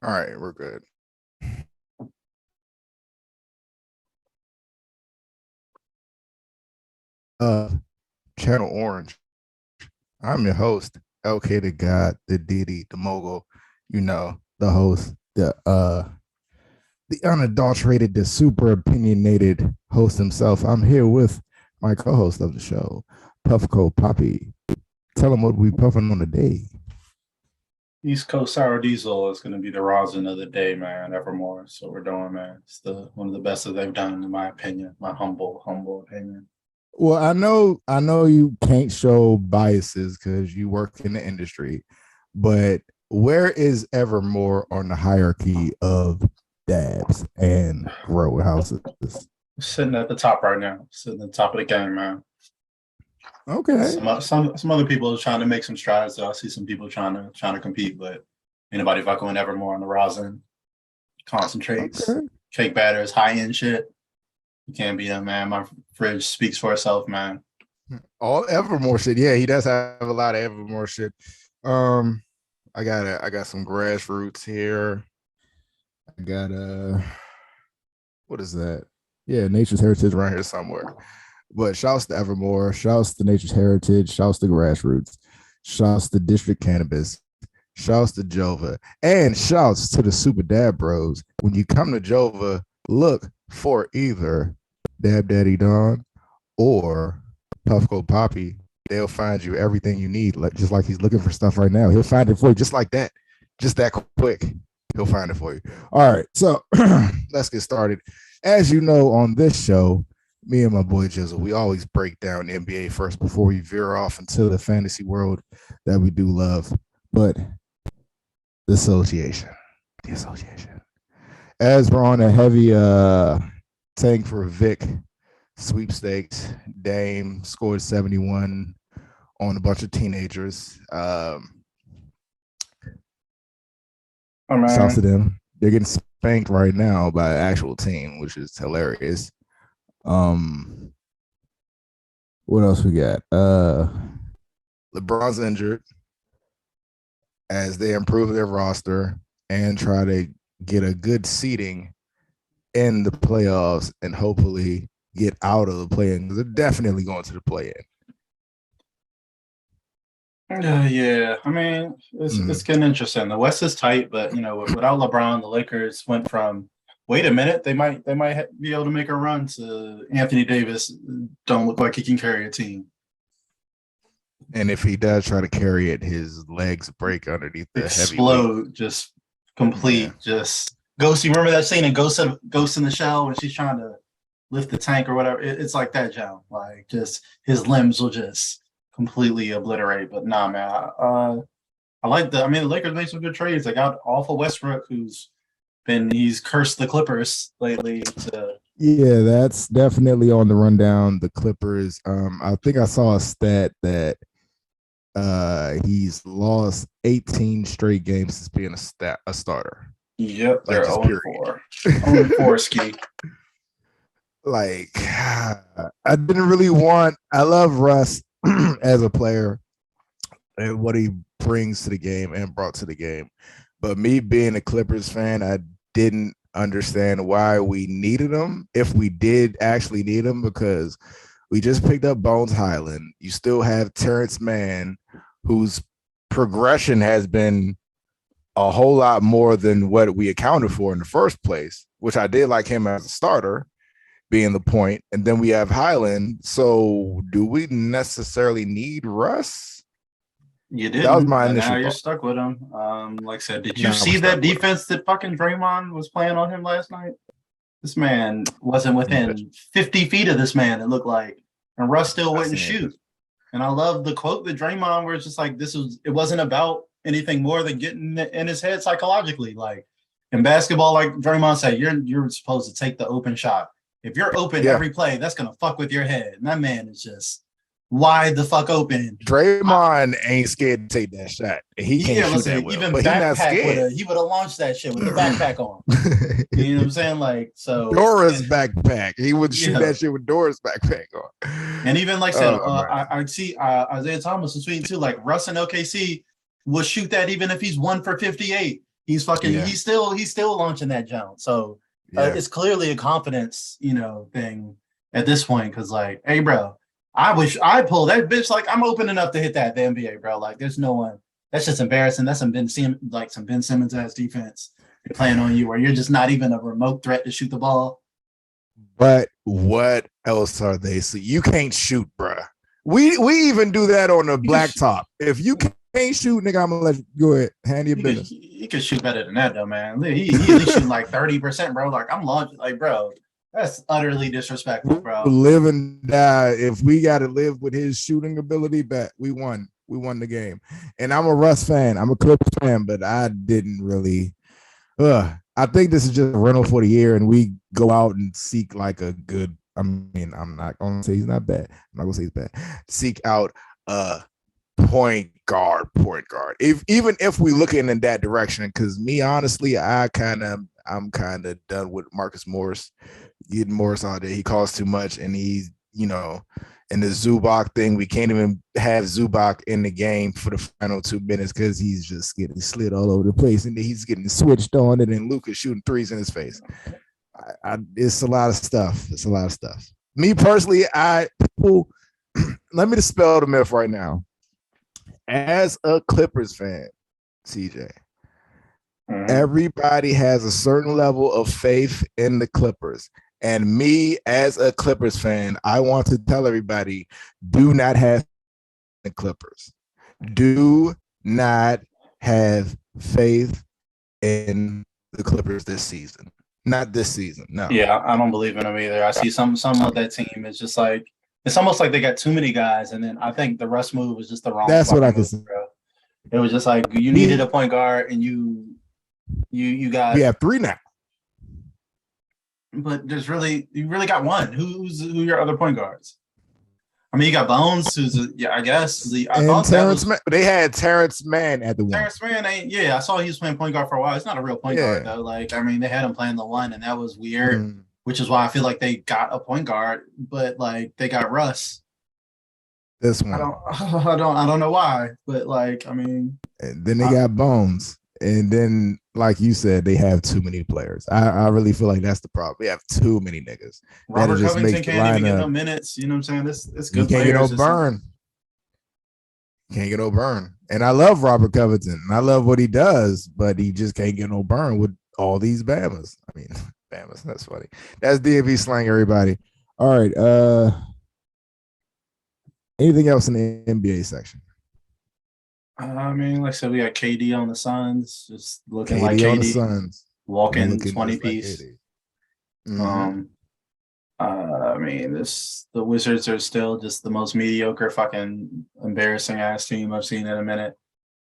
All right, we're good. Uh, Channel Orange. I'm your host, LK the God, the Diddy, the Mogul. You know, the host, the unadulterated, the super opinionated host himself. I'm here with my co-host of the show, Puffco Poppy. Tell him what we puffing on today. East Coast Sour Diesel is going to be the rosin of the day, man. Evermore. So we're doing, man. It's the one of the best that they've done, in my opinion. My humble opinion. Well, I know you can't show biases because you work in the industry, but where is Evermore on the hierarchy of dabs and grow houses? Sitting at the top right now. Sitting at the top of the game, man. Okay. Some other people are trying to make some strides. So I see some people trying to compete, but anybody fucking with Evermore on the rosin, concentrates, Okay. cake batters, high end shit. You can't beat them, man. My fridge speaks for itself, man. All Evermore shit. Yeah, he does have a lot of Evermore shit. Um, I got some grassroots here. I got what is that? Yeah, Nature's Heritage around here somewhere. But shouts to Evermore, shouts to Nature's Heritage, shouts to Grassroots, shouts to District Cannabis, shouts to Jova, and shouts to the Super Dab Bros. When you come to Jova, look for either Dab Daddy Don or Puffco Poppy. They'll find you everything you need, just like he's looking for stuff right now. He'll find it for you just like that, just that quick. He'll find it for you. All right, so let's get started. As you know, on this show, me and my boy Jizzle, we always break down the NBA first before we veer off into the fantasy world that we do love. But the association. As we're on a heavy tank for Vic sweepstakes, Dame scored 71 on a bunch of teenagers. Shouts to them. They're getting spanked right now by an actual team, which is hilarious. What else we got? LeBron's injured as they improve their roster and try to get a good seeding in the playoffs and hopefully get out of the play-in because they're definitely going to the play-in. Yeah, I mean, it's getting interesting. The West is tight, but you know, without LeBron, the Lakers went from wait a minute, they might be able to make a run to Anthony Davis. Don't look like he can carry a team. And if he does try to carry it, his legs break underneath the explode, heavy weight. Just complete, just Ghost. You remember that scene in Ghost in the Shell when she's trying to lift the tank or whatever? It's like that, Joe. Like just his limbs will just completely obliterate. But nah, man. I like the Lakers made some good trades. They got off of Westbrook, he's cursed the Clippers lately. Yeah, that's definitely on the rundown. The Clippers. I think I saw a stat that he's lost 18 straight games since being a starter. Yep, they're 0-4. 0-4 ski. Like, I didn't really want. I love Russ as a player and what he brings to the game and brought to the game. But me being a Clippers fan, I didn't understand why we needed him, if we did actually need him, because we just picked up Bones Highland. You still have Terrence Mann, whose progression has been a whole lot more than what we accounted for in the first place, which I did like him as a starter, being the point. And then we have Highland. So do we necessarily need Russ? You did. That was my initial now you're thought. stuck with him. Like I said, did you see that defense that fucking Draymond was playing on him last night? This man wasn't within 50 feet of this man, it looked like. And Russ still wouldn't shoot. And I love the quote that Draymond where it's just like, it wasn't about anything more than getting in his head psychologically. Like in basketball, like Draymond said, you're supposed to take the open shot. If you're open every play, that's going to fuck with your head. And that man is just wide the fuck open. Draymond ain't scared to take that shot. He can't shoot that well, even but backpack he would have launched that shit with the backpack on. You know what I'm saying? Like, so Dora's backpack. He would shoot that shit with Dora's backpack on. And even like I said, I see Isaiah Thomas was tweeting too. Like Russ and OKC will shoot that even if he's 1 for 58. He's fucking. Yeah. He's still launching that jump. So it's clearly a confidence, thing at this point. Because like, hey, bro, I wish I pulled that bitch. Like, I'm open enough to hit that the NBA, bro. Like, there's no one. That's just embarrassing. That's some Ben Simmons ass defense playing on you, where you're just not even a remote threat to shoot the ball. But what else are they? So you can't shoot, bruh. We even do that on the blacktop. If you can't shoot, nigga, I'm gonna let you go ahead. Handle your business. He could shoot better than that, though, man. He at least shooting like 30%, bro. Like, I'm launching, like, bro, that's utterly disrespectful, bro. Live and die. If we got to live with his shooting ability, bet we won. We won the game. And I'm a Russ fan. I'm a Clippers fan, but I didn't really. I think this is just a rental for the year, and we go out and seek like a good. I mean, I'm not gonna say he's not bad. I'm not gonna say he's bad. Seek out a point guard. Even if we looking in that direction, because me honestly, I'm kind of done with Marcus Morris. Getting Morris out there, he costs too much, and he's in the Zubac thing, we can't even have Zubac in the game for the final 2 minutes because he's just getting slid all over the place, and then he's getting switched on, and then Luka's shooting threes in his face. It's a lot of stuff. Me personally, let me dispel the myth right now. As a Clippers fan, CJ, everybody has a certain level of faith in the Clippers. And me, as a Clippers fan, I want to tell everybody, do not have the Clippers. Do not have faith in the Clippers this season. Not this season, no. Yeah, I don't believe in them either. I see some of that team is just like, it's almost like they got too many guys, and then I think the Russ move was just the wrong. That's what I can say. It was just like you needed a point guard, and you got. We have 3 now. But you really got one. Who your other point guards? I mean, you got Bones, I guess. Terrence Mann. They had Terrence Mann at the one. Terrence Mann I saw he was playing point guard for a while. It's not a real point guard though. Like, I mean, they had him playing the one, and that was weird. Which is why I feel like they got a point guard, but like they got Russ. This one. I don't know why, but like, I mean. And then they got Bones. And then, like you said, they have too many players. I really feel like that's the problem. We have too many niggas. Robert Covington can't even get no minutes. You know what I'm saying? It's good. You can't get no burn. Can't get no burn. And I love Robert Covington. And I love what he does, but he just can't get no burn with all these Bamas. I mean, Bamas, that's funny. That's DMV slang, everybody. All right. Anything else in the NBA section? I mean, like I said, we got KD on the Suns, just looking like KD on the Suns, walking 20-piece. Like I mean, the Wizards are still just the most mediocre, fucking embarrassing ass team I've seen in a minute.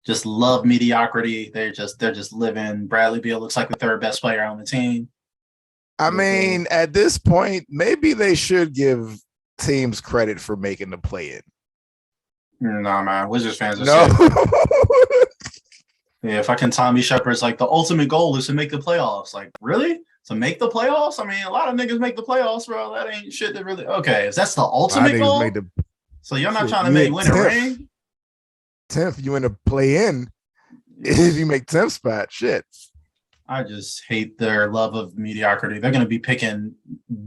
Just love mediocrity. They're just living. Bradley Beal looks like the 3rd best player on the team. I mean, at this point, maybe they should give teams credit for making the play-in. Nah, man. Wizards fans are Yeah, fucking Tommy Shepard's like, the ultimate goal is to make the playoffs. Like, really? To make the playoffs? I mean, a lot of niggas make the playoffs, bro. That ain't shit that really. Okay, if that's the ultimate goal, so you're not trying to win a ring? 10th, you in a play-in. If you make 10th spot, shit. I just hate their love of mediocrity. They're going to be picking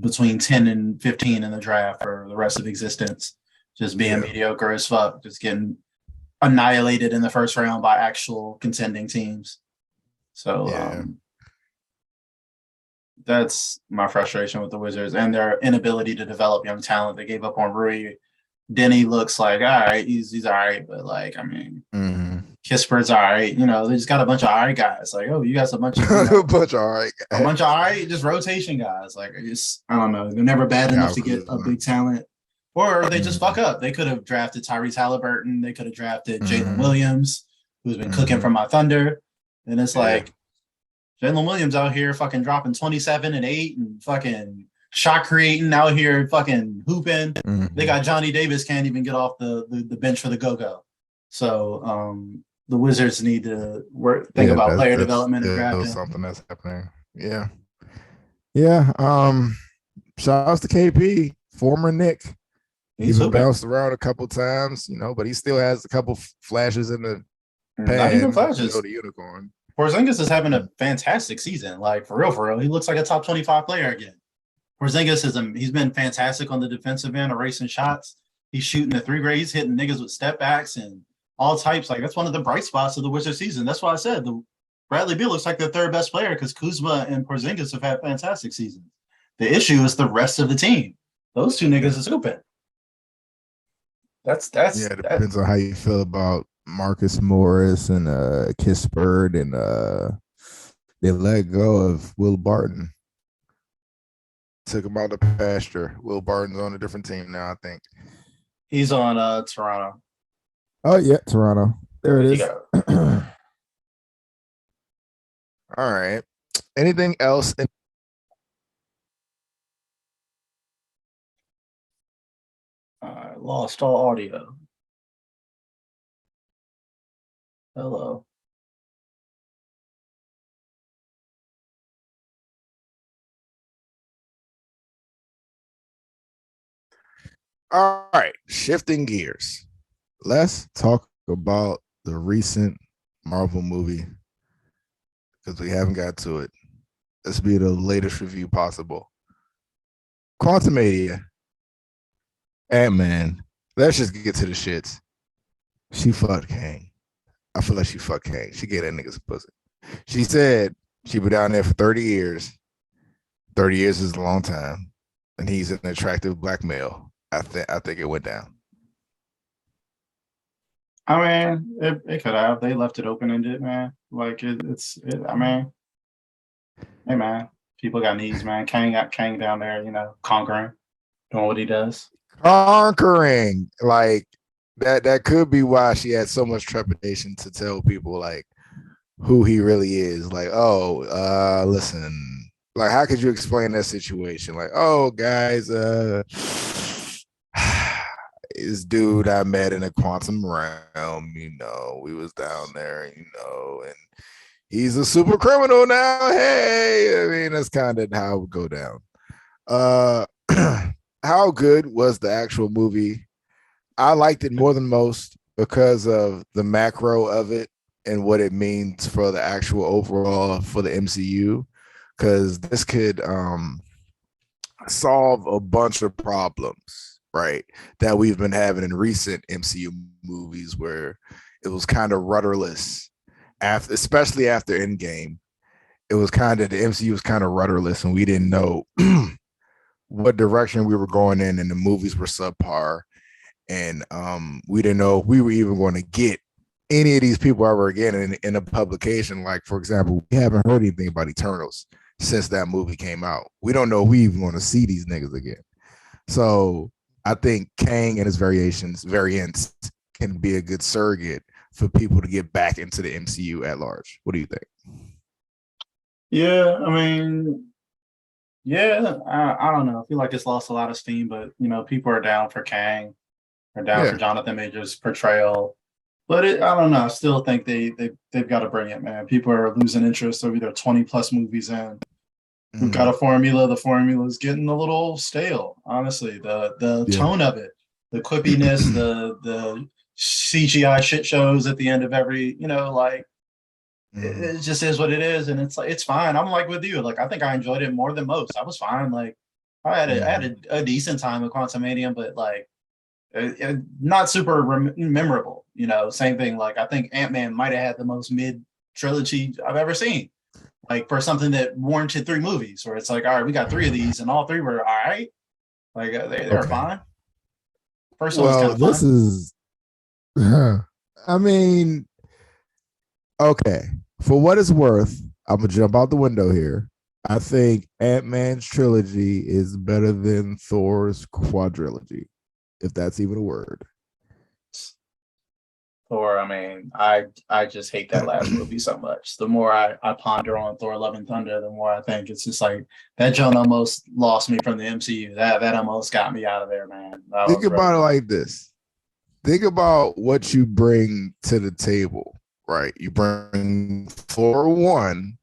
between 10 and 15 in the draft for the rest of existence. Just being mediocre as fuck, just getting annihilated in the first round by actual contending teams. So that's my frustration with the Wizards and their inability to develop young talent. They gave up on Rui. Denny looks like, all right, he's all right, but like, I mean, Kispert's all right. You know, they just got a bunch of all right guys. Like, oh, you got a bunch of a bunch of all right guys. A bunch of all right, just rotation guys. Like, I don't know. They're never bad enough to get a big talent. Or they just fuck up. They could have drafted Tyrese Halliburton. They could have drafted Jalen Williams, who's been cooking for my Thunder. And it's like, Jalen Williams out here fucking dropping 27 and 8 and fucking shot creating out here fucking hooping. They got Johnny Davis can't even get off the bench for the go-go. So the Wizards need to think about player development and drafting. Something that's happening. Yeah. Yeah. Shout outs to KP, former Knick. He's been bounced around a couple times, you know, but he still has a couple flashes in the pad. Not even flashes. The unicorn. Porzingis is having a fantastic season. Like for real, he looks like a top 25 player again. Porzingis he's been fantastic on the defensive end, erasing shots. He's shooting the 3 grade. He's hitting niggas with step backs and all types. Like that's one of the bright spots of the Wizards season. That's why I said the Bradley Beal looks like the third best player because Kuzma and Porzingis have had fantastic seasons. The issue is the rest of the team. Those two niggas is hooping. That's yeah. It depends on how you feel about Marcus Morris and Kispert, and they let go of Will Barton. Took him out the pasture. Will Barton's on a different team now, I think. He's on Toronto. Oh yeah, Toronto. There it is. All right. Anything else? I lost all audio. Hello. All right, shifting gears. Let's talk about the recent Marvel movie because we haven't got to it. This will be the latest review possible. Quantumania. Antman. Let's just get to the shits. She fucked Kang. I feel like she fucked Kang. She gave that nigga some pussy. She said she been down there for 30 years. 30 years is a long time. And he's an attractive black male. I think it went down. I mean, it could have. They left it open-ended, man. Like I mean, hey man, people got needs, man. Kang got Kang down there, conquering, doing what he does. Conquering, like that could be why she had so much trepidation to tell people like who he really is. Like, oh, listen, like how could you explain that situation? Like, oh, guys, this dude I met in a quantum realm, we was down there, and he's a super criminal now. Hey, I mean, that's kind of how it would go down. How good was the actual movie? I liked it more than most because of the macro of it and what it means for the actual overall for the MCU. Because this could solve a bunch of problems, right, that we've been having in recent MCU movies where it was kind of rudderless, especially after Endgame. It was kind of, the MCU was kind of rudderless and we didn't know what direction we were going in, and the movies were subpar, and we didn't know if we were even going to get any of these people ever again in a publication. Like, for example, we haven't heard anything about Eternals since that movie came out. We don't know if we even want to see these niggas again. So I think Kang and his variants can be a good surrogate for people to get back into the MCU at large. What do you think? Yeah, I mean, yeah, I don't know. I feel like it's lost a lot of steam, but people are down for Kang, they're down for Jonathan Majors' portrayal. But I don't know. I still think they've got to bring it, man. People are losing interest over their 20+ movies in. We've got a formula. The formula is getting a little stale, honestly. The tone of it, the quippiness, the CGI shit shows at the end of every, it just is what it is, and it's like it's fine. I'm like with you. Like I think I enjoyed it more than most. I was fine. Like I had a decent time with Quantumania, but like not super memorable. Same thing. Like I think Ant-Man might have had the most mid trilogy I've ever seen. Like for something that warranted 3 movies, where it's like, all right, we got 3 of these, and all 3 were all right. Like they were fine. First one was kind of fun. This is, I mean, okay. For what it's worth, I'm gonna jump out the window here. I think Ant-Man's trilogy is better than Thor's quadrilogy, if that's even a word. Thor, I mean, I just hate that last movie so much. The more I ponder on Thor: Love and Thunder, the more I think it's just like that John almost lost me from the MCU. That almost got me out of there, man. Think about it like this. Think about what you bring to the table, right? You bring Thor 1,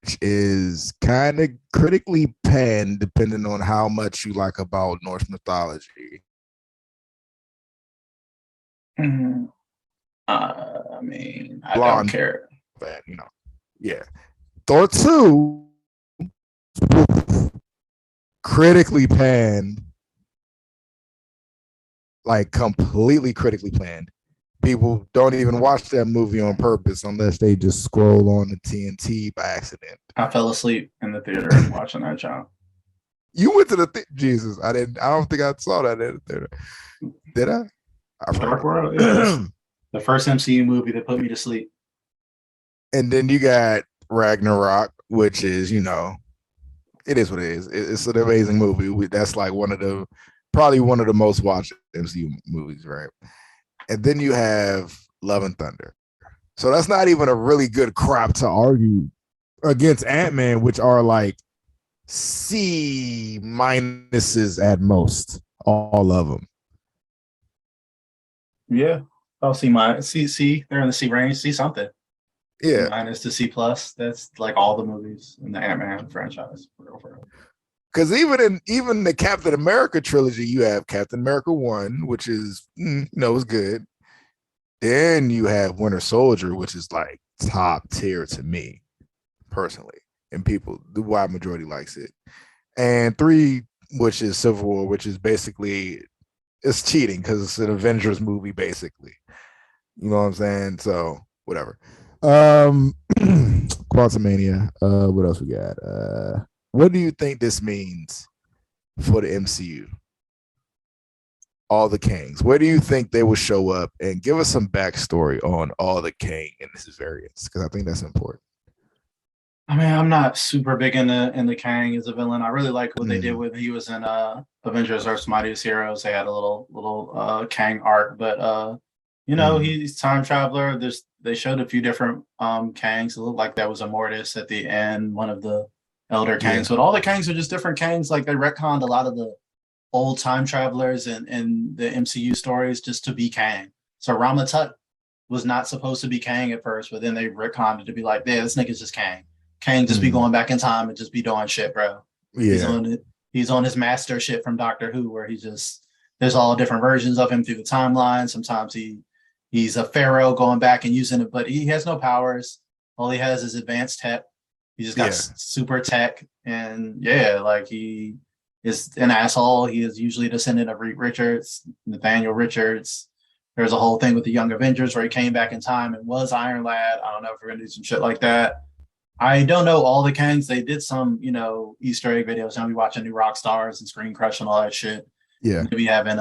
which is kind of critically panned depending on how much you like about Norse mythology. Mm-hmm. I mean, I don't care. But, Yeah. Thor 2, critically panned, like completely critically panned. People don't even watch that movie on purpose unless they just scroll on the TNT by accident. I fell asleep in the theater watching that job. You went to the Jesus. I didn't. I don't think I saw that in the theater. Did I? Dark World. Yeah, the first MCU movie that put me to sleep. And then you got Ragnarok, which is, it is what it is. It's an amazing movie. That's like probably one of the most watched MCU movies, right? And then you have Love and Thunder. So that's not even a really good crop to argue against Ant-Man, which are like C minuses at most, all of them. Yeah, I'll see C. They're in the C range. See something. Yeah, minus to C plus. That's like all the movies in the Ant-Man franchise. Because even the Captain America trilogy, you have Captain America 1, which is is good. Then you have Winter Soldier, which is like top tier to me personally, and the wide majority likes it. And 3, which is Civil War, which is basically it's cheating because it's an Avengers movie, basically. You know what I'm saying? So whatever. Quantumania. What else we got? What do you think this means for the MCU? All the Kangs. Where do you think they will show up? And give us some backstory on all the Kang and his variants, because I think that's important. I mean, I'm not super big in the Kang as a villain. I really like what they did with he was in Avengers: Earth's Mightiest Heroes. They had a little Kang arc, but he's time traveler. They showed a few different Kangs. It looked like that was a Mortis at the end, one of the elder Kangs. But all the Kangs are just different Kangs. Like they retconned a lot of the old time travelers in the MCU stories just to be Kang. So Rama Tut was not supposed to be Kang at first, but then they retconned it to be like, yeah, this nigga's just Kang. Kang just be going back in time and just be doing shit, bro. Yeah. He's on his master shit from Doctor Who, where there's all different versions of him through the timeline. Sometimes he's a pharaoh going back and using it, but he has no powers. All he has is advanced tech. He just got super tech, and like he is an asshole. He is usually a descendant of Reed Richards, Nathaniel Richards. There's a whole thing with the Young Avengers where he came back in time and was Iron Lad. I don't know if we're gonna do some shit like that. I don't know all the Kangs. They did some, Easter egg videos. Now we watching New Rock Stars and Screen Crush and all that shit. Yeah. Maybe having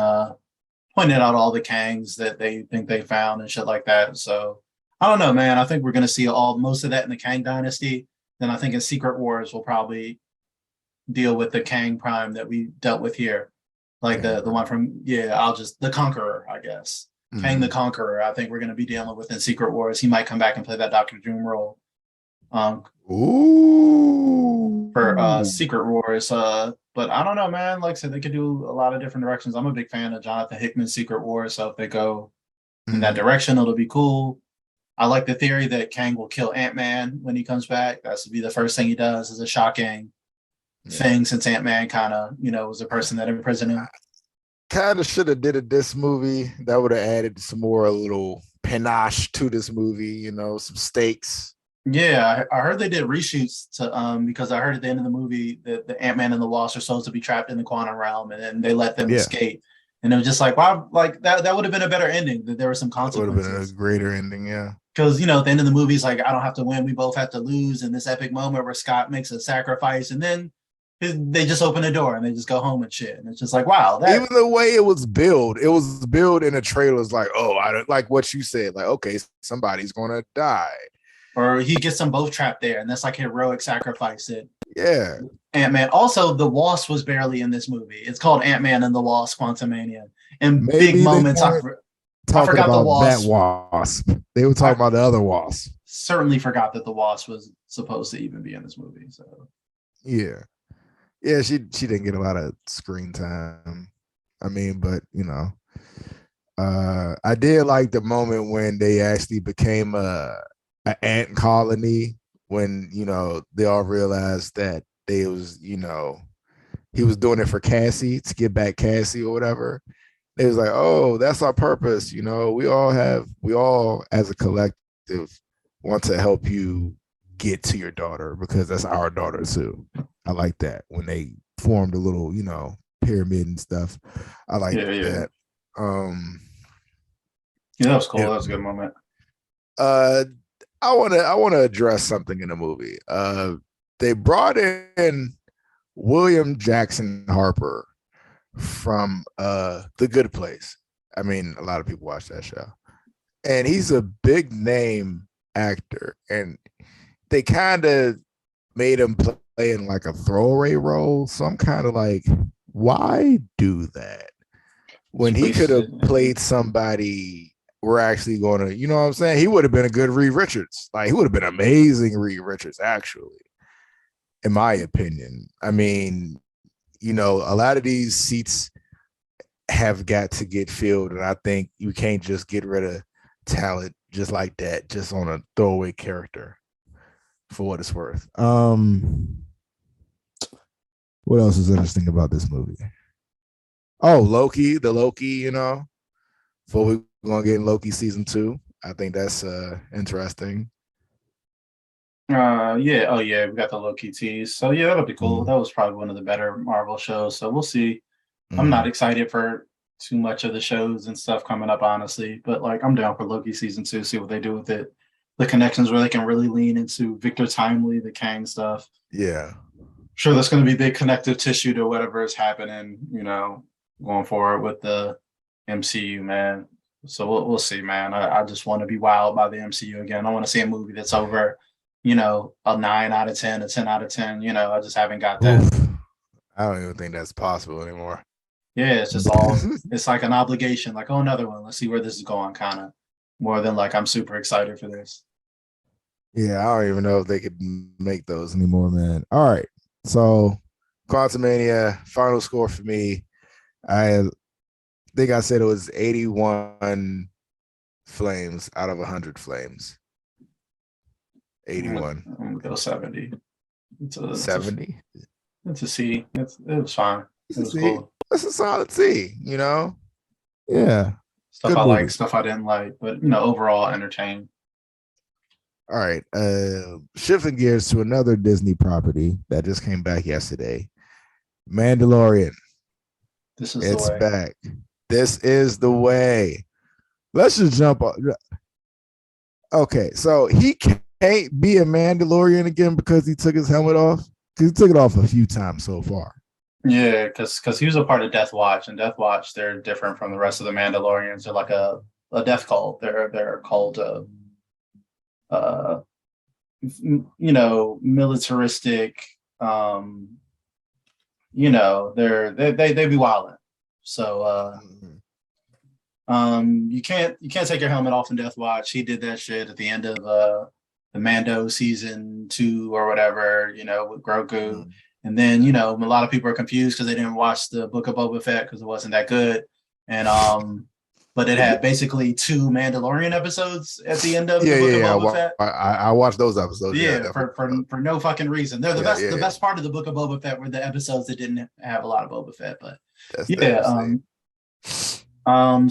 pointed out all the Kangs that they think they found and shit like that. So I don't know, man. I think we're gonna see most of that in the Kang Dynasty. Then I think in Secret Wars we'll probably deal with the Kang Prime that we dealt with here. Like the one from the Conqueror, I guess. Kang the Conqueror, I think we're gonna be dealing with in Secret Wars. He might come back and play that Dr. Doom role. For Secret Wars. But I don't know, man. Like I said, they could do a lot of different directions. I'm a big fan of Jonathan Hickman's Secret Wars, so if they go in that direction, it'll be cool. I like the theory that Kang will kill Ant-Man when he comes back. That should be the first thing he does. Is a shocking thing, since Ant-Man kind of, was the person that imprisoned him. Kind of should have did it this movie. That would have added some more little panache to this movie, some stakes. Yeah, I heard they did reshoots to because I heard at the end of the movie that the Ant-Man and the Wasp are supposed to be trapped in the quantum realm, and then they let them escape. And it was just like, wow, like that would have been a better ending. That there were some consequences. Would have been a greater ending, yeah. Because at the end of the movie, it's like, I don't have to win, we both have to lose. In this epic moment where Scott makes a sacrifice, and then they just open the door and they just go home and shit. And it's just like, wow. Even the way it was billed in a trailer. It's like, oh, I don't like what you said. Like, okay, somebody's gonna die. Or he gets them both trapped there, and that's like heroic sacrifice. Yeah. Ant-Man. Also, the Wasp was barely in this movie. It's called Ant-Man and the Wasp: Quantumania. And maybe big moments. I forgot the Wasp. That Wasp. They were talking about the other Wasp. Certainly forgot that the Wasp was supposed to even be in this movie. So. Yeah. She didn't get a lot of screen time. I mean, but I did like the moment when they actually became an ant colony, when they all realized that he was doing it for Cassie, to get back Cassie or whatever. It was like, oh, that's our purpose. We all as a collective want to help you get to your daughter because that's our daughter too. I like that when they formed a little, pyramid and stuff. I like that. Yeah, that was cool. That was a good moment. I wanna address something in the movie. They brought in William Jackson Harper from The Good Place. I mean, a lot of people watch that show. And he's a big name actor. And they kind of made him play in like a throwaway role. So I'm kind of like, why do that? When he could have played somebody we're actually going to, you know what I'm saying? He would have been a good Reed Richards. Like, he would have been amazing Reed Richards, actually, in my opinion. I mean, a lot of these seats have got to get filled. And I think you can't just get rid of talent just like that, just on a throwaway character, for what it's worth. What else is interesting about this movie? Oh, Loki, before we're gonna get in Loki season 2. I think that's interesting. Yeah. Oh yeah, we got the Loki tease. So yeah, that'll be cool. That was probably one of the better Marvel shows. So we'll see. I'm not excited for too much of the shows and stuff coming up, honestly. But like, I'm down for Loki season 2. See what they do with it. The connections where they can really lean into Victor Timely, the Kang stuff. Yeah. Sure, that's going to be big connective tissue to whatever is happening. Going forward with the MCU, man. So we'll see, man. I just want to be wowed by the MCU again. I want to see a movie that's over, a 9 out of 10, a 10 out of 10. I just haven't got that. Oof. I don't even think that's possible anymore. Yeah, it's just all, it's like an obligation, like, oh, another one. Let's see where this is going, kind of, more than like, I'm super excited for this. Yeah, I don't even know if they could make those anymore, man. All right. So, Quantumania, final score for me. I think I said it was 81 flames out of 100 flames. 81. I'm going to go 70. 70? It's a C. It was fine. It was cool. That's a solid C, Yeah. Stuff I like, stuff I didn't like, but, overall entertaining. All right. Shifting gears to another Disney property that just came back yesterday. Mandalorian. It's back. This is the way. Let's just jump on. Okay, so he can't be a Mandalorian again because he took his helmet off? Because he took it off a few times so far. Yeah, because he was a part of Death Watch, and Death Watch, they're different from the rest of the Mandalorians. They're like a death cult. They're a cult of militaristic. They be wilding. So you can't take your helmet off in Death Watch. He did that shit at the end of the Mando season 2 or whatever, with Grogu. And then, a lot of people are confused because they didn't watch the Book of Boba Fett because it wasn't that good. And but it had basically 2 Mandalorian episodes at the end of the Book of Boba Fett. I watched those episodes. Yeah, for no fucking reason. They're the best. The best part of the Book of Boba Fett were the episodes that didn't have a lot of Boba Fett. But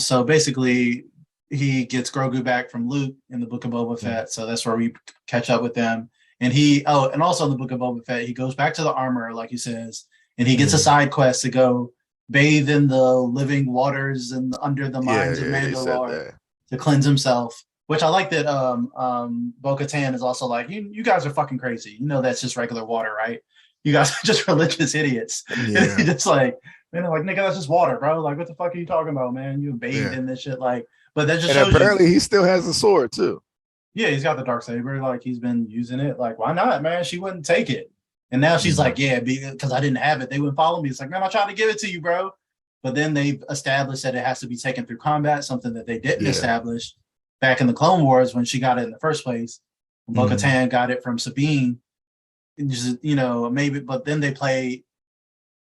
so basically, he gets Grogu back from Luke in the Book of Boba Fett. So that's where we catch up with them. And and also in the Book of Boba Fett, he goes back to the armor, like he says, and he gets a side quest to go bathe in the living waters and under the mines of Mandalore to cleanse himself. Which I like that Bo-Katan is also like, you guys are fucking crazy. That's just regular water, right? You guys are just religious idiots. Yeah. Just like, nigga, that's just water, bro. Like, what the fuck are you talking about, man? You bathed in this shit, like. But that just shows apparently he still has a sword too. Yeah, he's got the Darksaber. Like, he's been using it. Like, why not, man? She wouldn't take it. And now she's like, yeah, because I didn't have it. They wouldn't follow me. It's like, man, I tried to give it to you, bro. But then they've established that it has to be taken through combat, something that they didn't establish back in the Clone Wars when she got it in the first place. Bo-Katan got it from Sabine. Just, maybe, but then they play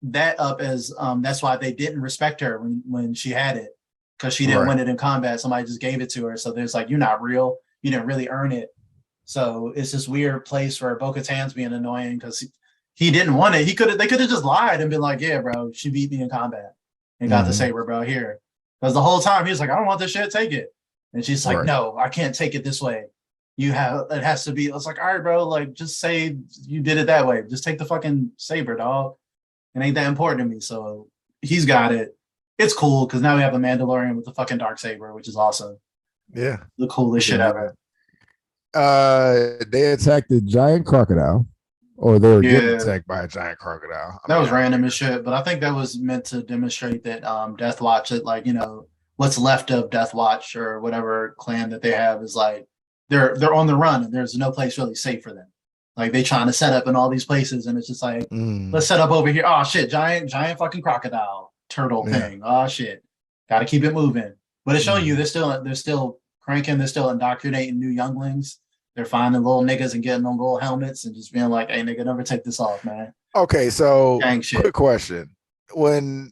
that up as that's why they didn't respect her when she had it, because she didn't win it in combat. Somebody just gave it to her. So there's like, you're not real. You didn't really earn it. So it's this weird place where Bo-Katan's being annoying because he didn't want it. They could have just lied and been like, yeah, bro, she beat me in combat and got the saber, bro, here. Because the whole time he was like, I don't want this shit, take it. And she's like, no, I can't take it this way. it has to be. It's like, all right, bro, like just say you did it that way. Just take the fucking saber, dog. It ain't that important to me. So he's got it. It's cool because now we have a Mandalorian with the fucking dark saber, which is awesome. Yeah, the coolest shit ever. They attacked a giant crocodile, or they were getting Yeah. attacked by a giant crocodile. That was random as shit, but I think that was meant to demonstrate that Death Watch, that like, you know, what's left of Death Watch or whatever clan that they have is like they're on the run and there's no place really safe for them. Like they trying to set up in all these places and it's just like, let's set up over here. Oh shit, giant fucking crocodile turtle thing. Oh shit, got to keep it moving. But it's showing you they're still cranking, they're still indoctrinating new younglings. They're finding little niggas and getting them little helmets and just being like, hey nigga, never take this off, man. Okay, so quick question. When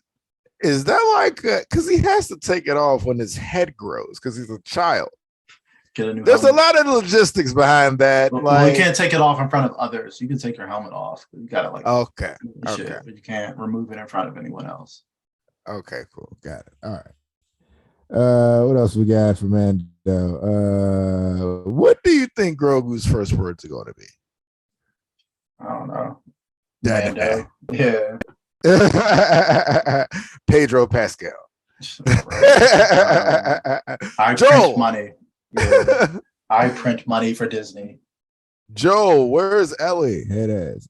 is that like, because he has to take it off when his head grows because he's a child. There's a lot of logistics behind that. Well, like, you can't take it off in front of others. You can take your helmet off. You gotta like shit, but you can't remove it in front of anyone else. Okay, cool. Got it. All right. What else we got for Mando? What do you think Grogu's first words are going to be? I don't know. Mando. Yeah. Pedro Pascal. I print money. Yeah. I print money for Disney. Joe, where's Ellie? Head ass.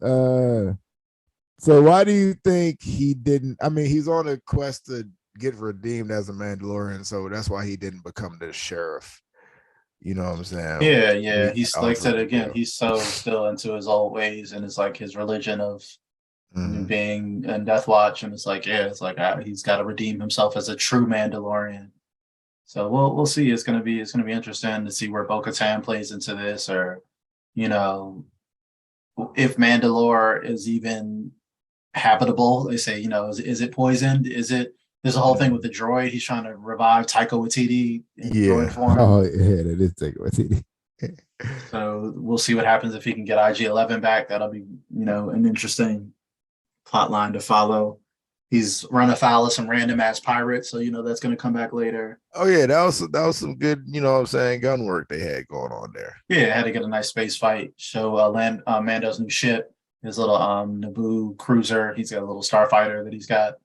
So why do you think he didn't? I mean, he's on a quest to get redeemed as a Mandalorian, so that's why he didn't become the sheriff. You know what I'm saying? Yeah. He's like I said again, he's so still into his old ways and it's like his religion of being in Death Watch, and it's like, he's got to redeem himself as a true Mandalorian. So we'll see. It's gonna be interesting to see where Bo-Katan plays into this, or you know, if Mandalore is even habitable. They say, you know, is it poisoned? Is it? There's a whole thing with the droid. He's trying to revive Taika Waititi in droid form. Oh yeah, that is Taika Waititi. So we'll see what happens if he can get IG-11 back. That'll be, you know, an interesting plot line to follow. He's run afoul of some random ass pirates, so you know that's going to come back later. Oh yeah, that was some good, you know what I'm saying, gun work they had going on there. Yeah, had to get a nice space fight. Show Mando's new ship, his little Naboo cruiser. He's got a little starfighter that he's got.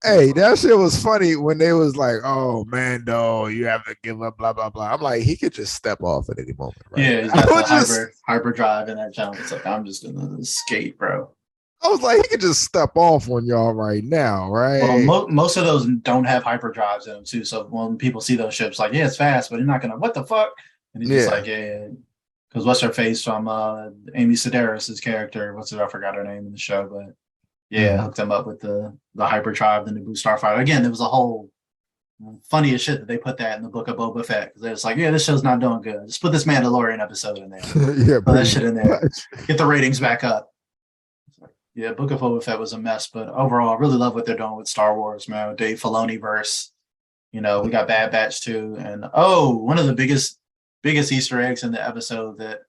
Hey, that shit was funny when they was like, "Oh, Mando, you have to give up, blah blah blah." I'm like, he could just step off at any moment, right? Yeah, he's got the hyperdrive in that jump. It's like, I'm just gonna skate, bro. I was like, he could just step off on y'all right now, right? Well, most of those don't have hyperdrives in them too. So when people see those ships, like, yeah, it's fast, but you're not gonna, what the fuck? And he's just like, yeah. Because what's her face from Amy Sedaris' character? I forgot her name in the show, but yeah, hooked him up with the hyperdrive, the Naboo starfighter. Again, it was a whole funny as shit that they put that in the book of Boba Fett, because they're just like, yeah, this show's not doing good. Just put this Mandalorian episode in there. Put that shit in there. Get the ratings back up. Yeah, Book of Boba Fett was a mess, but overall, I really love what they're doing with Star Wars, man. Dave Filoni verse. You know, we got Bad Batch too, and one of the biggest Easter eggs in the episode that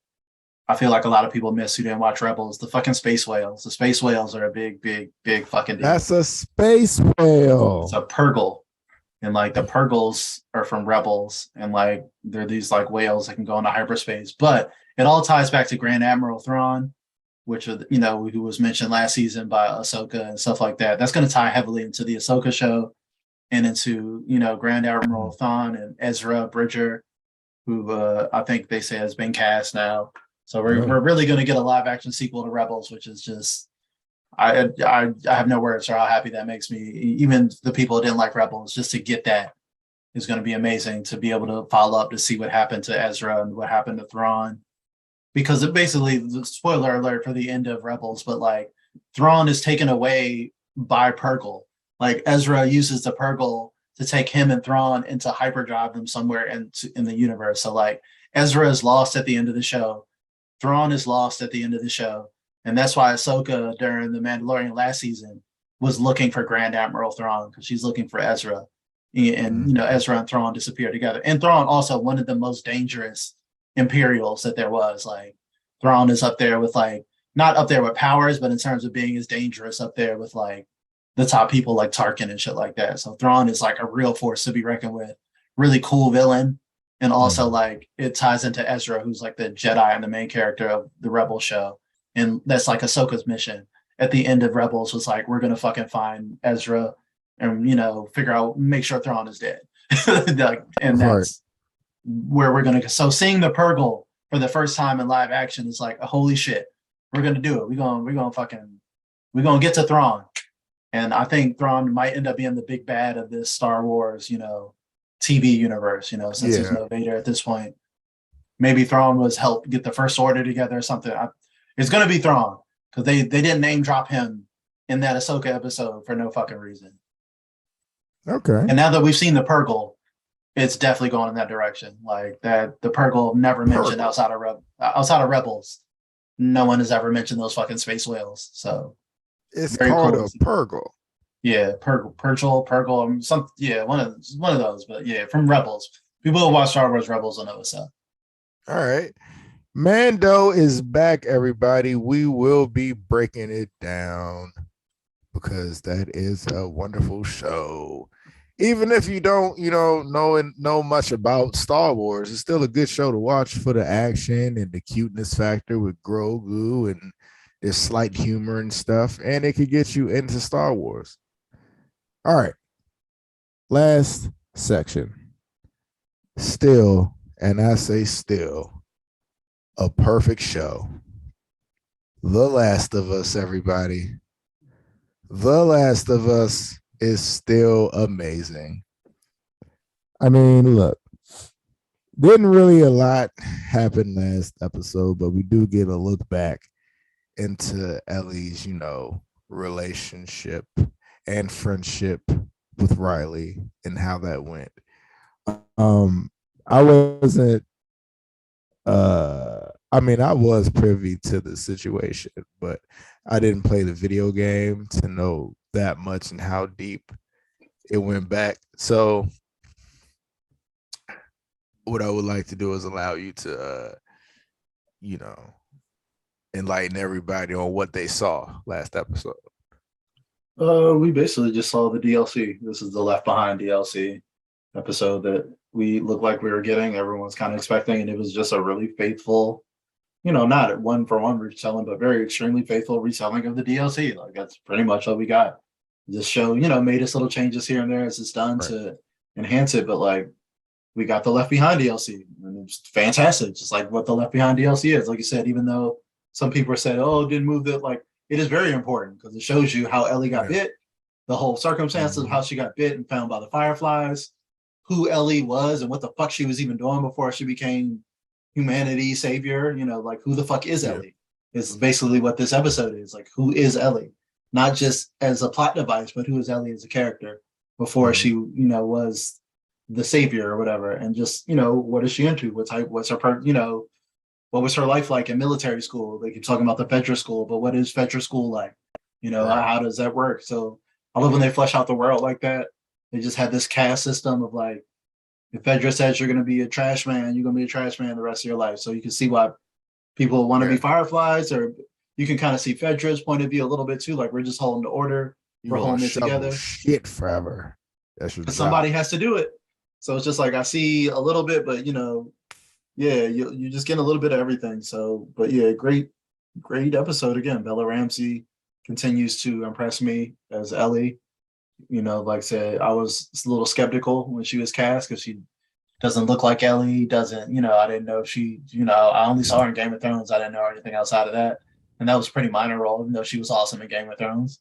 I feel like a lot of people miss who didn't watch Rebels, the fucking space whales. The space whales are a big fucking deal. That's a space whale. It's a Purrgil. And like the Purrgils are from Rebels, and like they're these like whales that can go into hyperspace. But it all ties back to Grand Admiral Thrawn, which, you know, who was mentioned last season by Ahsoka and stuff like that. That's going to tie heavily into the Ahsoka show and into, you know, Grand Admiral Thrawn and Ezra Bridger, who I think they say has been cast now. So we're really going to get a live action sequel to Rebels, which is just, I have no words for how happy that makes me. Even the people who didn't like Rebels, just to get that is going to be amazing, to be able to follow up to see what happened to Ezra and what happened to Thrawn. Because it basically, the spoiler alert for the end of Rebels, but like Thrawn is taken away by Purrgil. Like Ezra uses the Purrgil to take him and Thrawn into hyperdrive them somewhere in the universe. So like Ezra is lost at the end of the show. Thrawn is lost at the end of the show. And that's why Ahsoka during The Mandalorian last season was looking for Grand Admiral Thrawn, because she's looking for Ezra. And, you know, Ezra and Thrawn disappear together. And Thrawn also one of the most dangerous Imperials that there was. Like Thrawn is up there with, like, not up there with powers, but in terms of being as dangerous, up there with like the top people like Tarkin and shit like that. So Thrawn is like a real force to be reckoned with. Really cool villain. And also, like, it ties into Ezra, who's like the Jedi and the main character of the Rebel show. And that's like Ahsoka's mission at the end of Rebels was like, we're going to fucking find Ezra and, figure out, make sure Thrawn is dead. Like, and that's where we're going to go. So seeing the Purrgil for the first time in live action is like, holy shit, we're going to do it. We're going to get to Thrawn. And I think Thrawn might end up being the big bad of this Star Wars, TV universe, since there's no Vader at this point. Maybe Thrawn was help get the First Order together or something. It's going to be Thrawn because they didn't name drop him in that Ahsoka episode for no fucking reason. Okay. And now that we've seen the Purrgil, it's definitely going in that direction. Like that, the Purrgil never mentioned outside of Rebels. No one has ever mentioned those fucking space whales. So it's called a Purrgil. Yeah, Purrgil, one of those. But yeah, from Rebels. People who watch Star Wars Rebels will know what's up. All right. Mando is back, everybody. We will be breaking it down because that is a wonderful show. Even if you don't, know much about Star Wars, it's still a good show to watch for the action and the cuteness factor with Grogu and there's slight humor and stuff, and it could get you into Star Wars. All right. Last section. Still, and I say still, a perfect show. The Last of Us, everybody. The Last of Us is still amazing. I mean, look, didn't really a lot happen last episode, but we do get a look back into Ellie's, relationship and friendship with Riley and how that went. I wasn't I was privy to the situation, but I didn't play the video game to know that much and how deep it went back. So what I would like to do is allow you to enlighten everybody on what they saw last episode. We basically just saw the DLC. This is the Left Behind DLC episode that we looked like we were getting. Everyone was kind of expecting, and it was just a really faithful, not one for one retelling, but very extremely faithful retelling of the DLC. Like that's pretty much what we got. This show, made its little changes here and there as it's done to enhance it, but like we got the Left Behind DLC, and it's fantastic, just like what the Left Behind DLC is. Like you said, even though some people said, "Oh, it didn't move that," like it is very important because it shows you how Ellie got bit, the whole circumstances of how she got bit and found by the Fireflies, who Ellie was and what the fuck she was even doing before she became humanity's savior. Like who the fuck is Ellie? Is basically what this episode is. Like who is Ellie? Not just as a plot device, but who is Ellie as a character before she, was the savior or whatever. And just, what is she into? What's her, what was her life like in military school? They keep talking about the Fedra school, but what is Fedra school like? How does that work? So I love when they flesh out the world like that. They just had this caste system of like, if Fedra says you're going to be a trash man, you're going to be a trash man the rest of your life. So you can see why people want to be Fireflies, or you can kind of see Fedra's point of view a little bit too. Like we're just holding the order, we're holding it together. Shit forever. Somebody has to do it. So it's just like I see a little bit, but you just get a little bit of everything. So, but yeah, great episode again. Bella Ramsey continues to impress me as Ellie. Like I said, I was a little skeptical when she was cast because she doesn't look like Ellie. Doesn't, I didn't know if she, I only saw her in Game of Thrones. I didn't know anything outside of that. And that was a pretty minor role, even though she was awesome in Game of Thrones.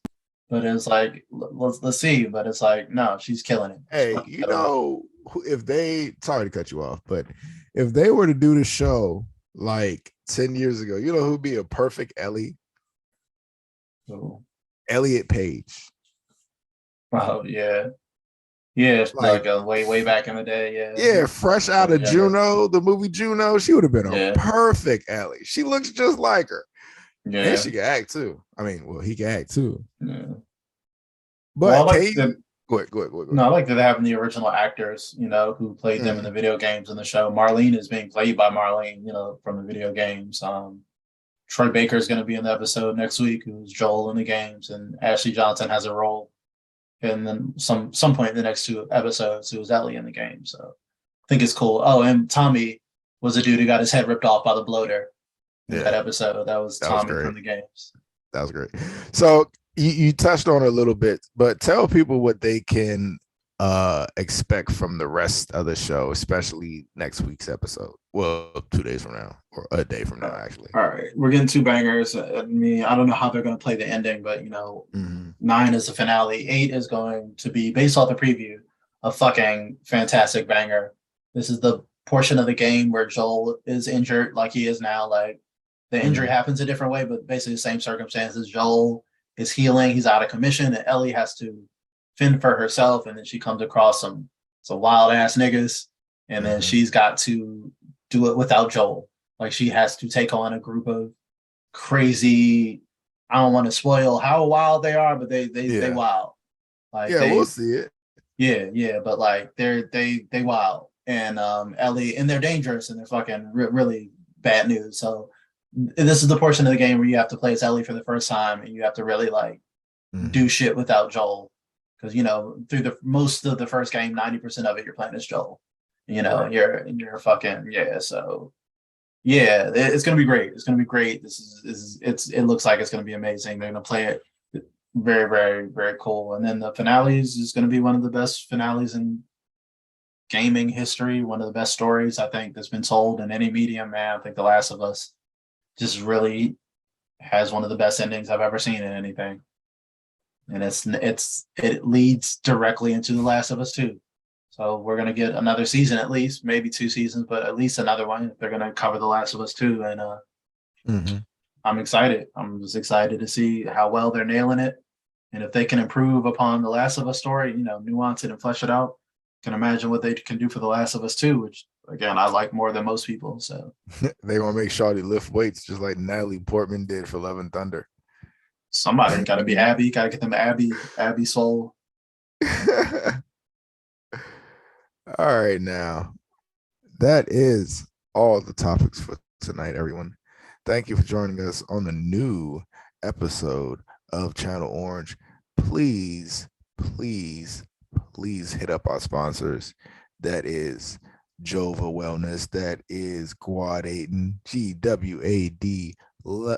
But it was like, let's see. But it's like, no, she's killing it. Hey, if they, sorry to cut you off, but if they were to do the show like 10 years ago, who'd be a perfect Ellie? Elliot Page. Oh, yeah. Yeah, like way back in the day, yeah. Yeah, fresh out of Juno, the movie Juno, she would have been a perfect Ellie. She looks just like her. Yeah. And she can act too. I mean, well, he can act too. Yeah. But go ahead. No, I like that they have the original actors, who played them in the video games in the show. Marlene is being played by Marlene, from the video games. Troy Baker is going to be in the episode next week, who's Joel in the games, and Ashley Johnson has a role. And then some point in the next two episodes, who was Ellie in the game. So I think it's cool. Oh, and Tommy was a dude who got his head ripped off by the bloater in that episode. That was Tommy from the games. That was great. So you touched on it a little bit, but tell people what they can expect from the rest of the show, especially next week's episode. Well, 2 days from now, or a day from now, actually. All right, we're getting 2 bangers. I mean, I don't know how they're going to play the ending, but 9 is the finale. 8 is going to be, based off the preview, a fucking fantastic banger. This is the portion of the game where Joel is injured, like he is now. Like the injury happens a different way, but basically the same circumstances. Joel is healing; he's out of commission, and Ellie has to fend for herself, and then she comes across some wild ass niggas, and then she's got to do it without Joel. Like she has to take on a group of crazy. I don't want to spoil how wild they are, but they wild. Like we'll see it. Yeah, but like they wild, and Ellie, and they're dangerous, and they're fucking really bad news. So this is the portion of the game where you have to play as Ellie for the first time, and you have to really like do shit without Joel. Because through the most of the first game, 90% of it you're playing as Joel. You're fucking So it's gonna be great. It's gonna be great. It looks like it's gonna be amazing. They're gonna play it very, very, very cool. And then the finales is gonna be one of the best finales in gaming history. One of the best stories I think that's been told in any medium. Man, I think The Last of Us just really has one of the best endings I've ever seen in anything. And it leads directly into The Last of Us 2. So we're gonna get another season, at least, maybe 2 seasons, but at least another one if they're gonna cover The Last of Us 2. And I'm excited. I'm just excited to see how well they're nailing it, and if they can improve upon The Last of Us story, nuance it and flesh it out. Can imagine what they can do for The Last of Us 2, which again I like more than most people. So they want to make sure they lift weights just like Natalie Portman did for Love and Thunder. Somebody got to be Abby. Got to get them Abby soul. All right, now that is all the topics for tonight, everyone. Thank you for joining us on the new episode of Channel Orange. Please hit up our sponsors. That is Jova Wellness. That is Gwad8n, GWAD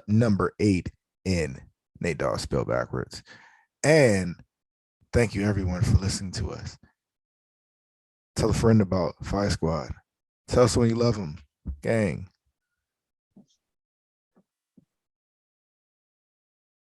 number 8N. Nate Dogg spelled backwards. And thank you everyone for listening to us. Tell a friend about FIYASquad. Tell someone you love them. Gang.